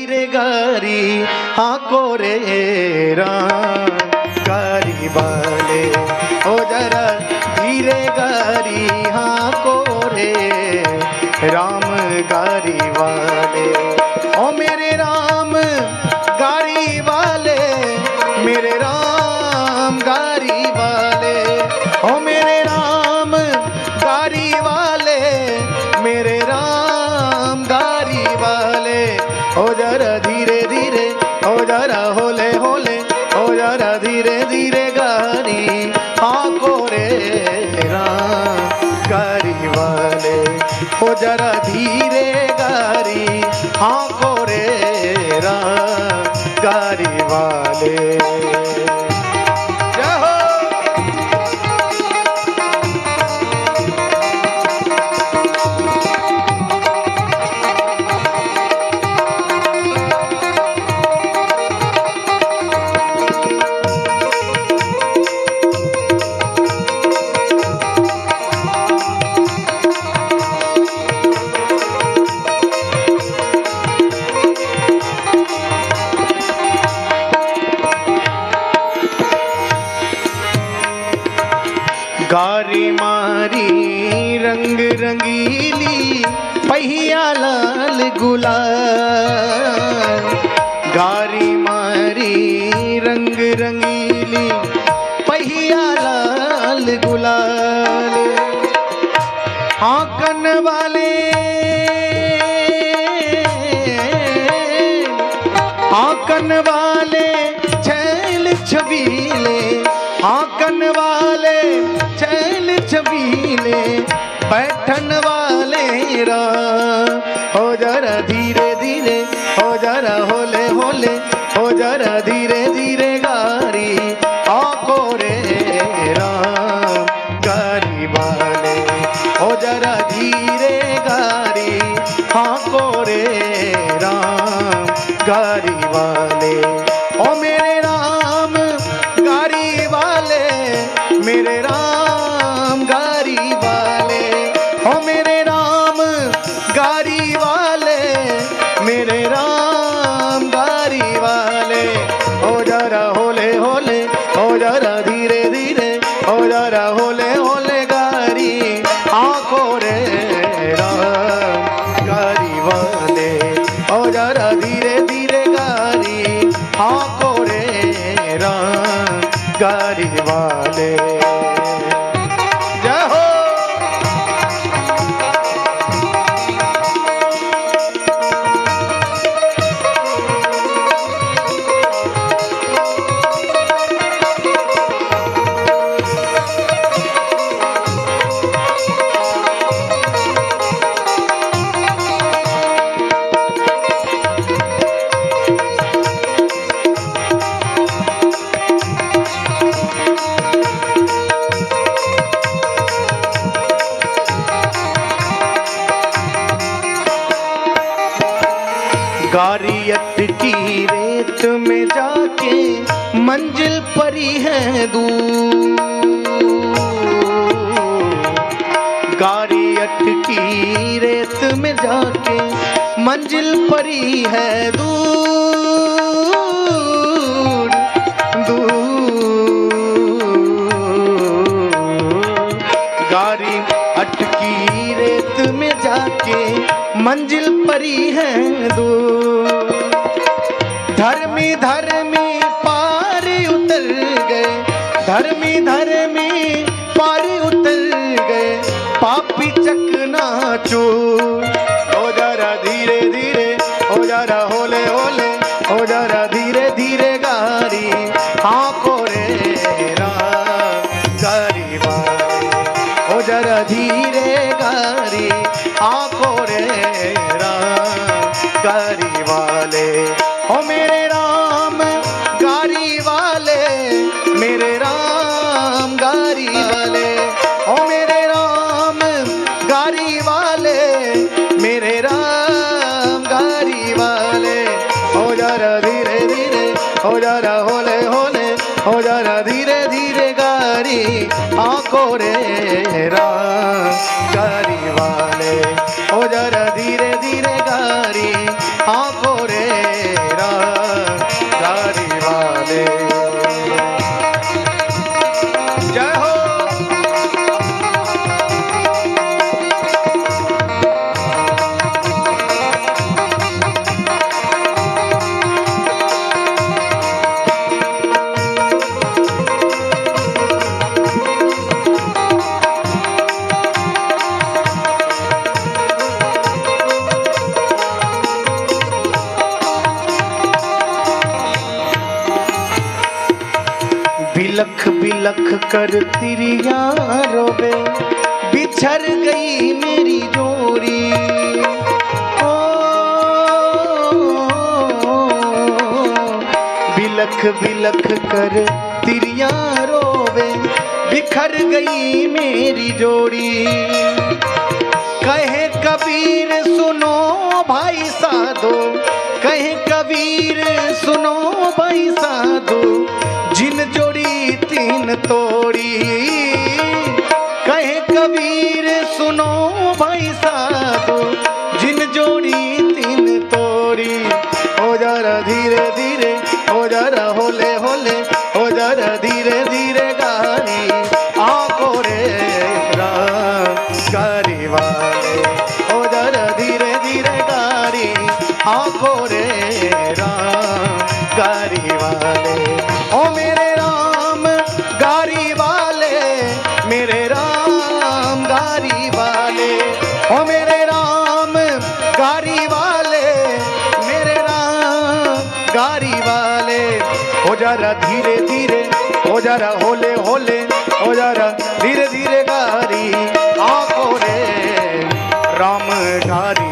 धीरे गारी हाँको रे राम गारी वाले, ओ जरा धीरे गारी हाँको रे राम गारी वाले। ओ मेरे राम गारी वाले, मेरे राम गारी वाले, ओ मेरे राम गारी वाले, मेरे राम गारी वाले। ओ जरा धीरे धीरे, ओ जरा होले होले, ओ जरा धीरे धीरे गारी हाँको रे राम गारी वाले, ओ जरा धीरे गारी हाँको रे राम गारी वाले। गारी मारी रंग रंगीली पहिया लाल गुलाल, गारी मारी रंग रंगीली पहिया लाल गुलाल। आंकन वाले, आंकन वाले छैल छबीले, आंकन वाले छैल छबीले, बैठन वाले राम। हो जरा धीरे धीरे, हो जरा होले होले, हो जरा धीरे धीरे गारी हाँको रे राम गारी वाले, हो जरा धीरे गारी हाँको रे राम गारी वाले। ओ मेरे राम गारी वाले, मेरे राम गारी वाले, ओ मेरे राम गारी वाले, मेरे राम गारी वाले। ओ जरा होले होले, ओ जरा धीरे धीरे, ओ जरा होले होले गारी हाँको रे राम गारी वाले, ओ जरा धीरे धीरे गारी हाँको रे राम गारी वाले। जय हो। गारियत की रेत में जाके मंजिल परी है दूर, गारियत की रेत में जाके मंजिल परी है दूर दूर। गारी अटकी रेत में जाके मंजिल परी है दूर। धर्मी धर्मी पार उतर गए, धर्मी धर्मी पार उतर गए, पापी चकनाचूर। ओ जरा धीरे धीरे, ओ जरा होले होले, ओ जरा धीरे धीरे गारी हाँको रे राम गारी वाले, ओ जरा धीरे गारी हाँको रे राम गारी वाले। ओ मेरे राम गारी वाले, मेरे राम गारी वाले, ओ मेरे राम गारी वाले, मेरे राम गारी वाले। ओ जरा धीरे धीरे, ओ जरा होले होले, ओ जरा धीरे धीरे गारी हाँको रे राम गारी वाले, ओ जरा धीरे धीरे गारी हाँको रे बिलख बिलख कर तिरिया रोवे, बिछड़ गई मेरी जोड़ी। ओ बिलख बिलख कर तिरिया रोवे, बिखर गई मेरी जोड़ी। कहे कबीर सुनो भाई साधो, कहे कबीर सुनो भाई साधो, जिन जोड़ी तीन तोड़ी। कहे कबीर सुनो भाई साधो, जिन जोड़ी तीन तोड़ी। हो जरा धीरे धीरे, हो जरा होले होले, हो जरा धीरे धीरे गारी आंखों रे राम गारी वाले। हो जरा धीरे धीरे गारी आंखों रे राम गारी वाले। ओ मेरे राम गारी वाले, मेरे राम गारी वाले। ओ मेरे राम गारी वाले, मेरे राम गारी वाले। हो जरा धीरे धीरे, हो जरा होले होले, हो जरा धीरे धीरे गारी आंखों रे राम गारी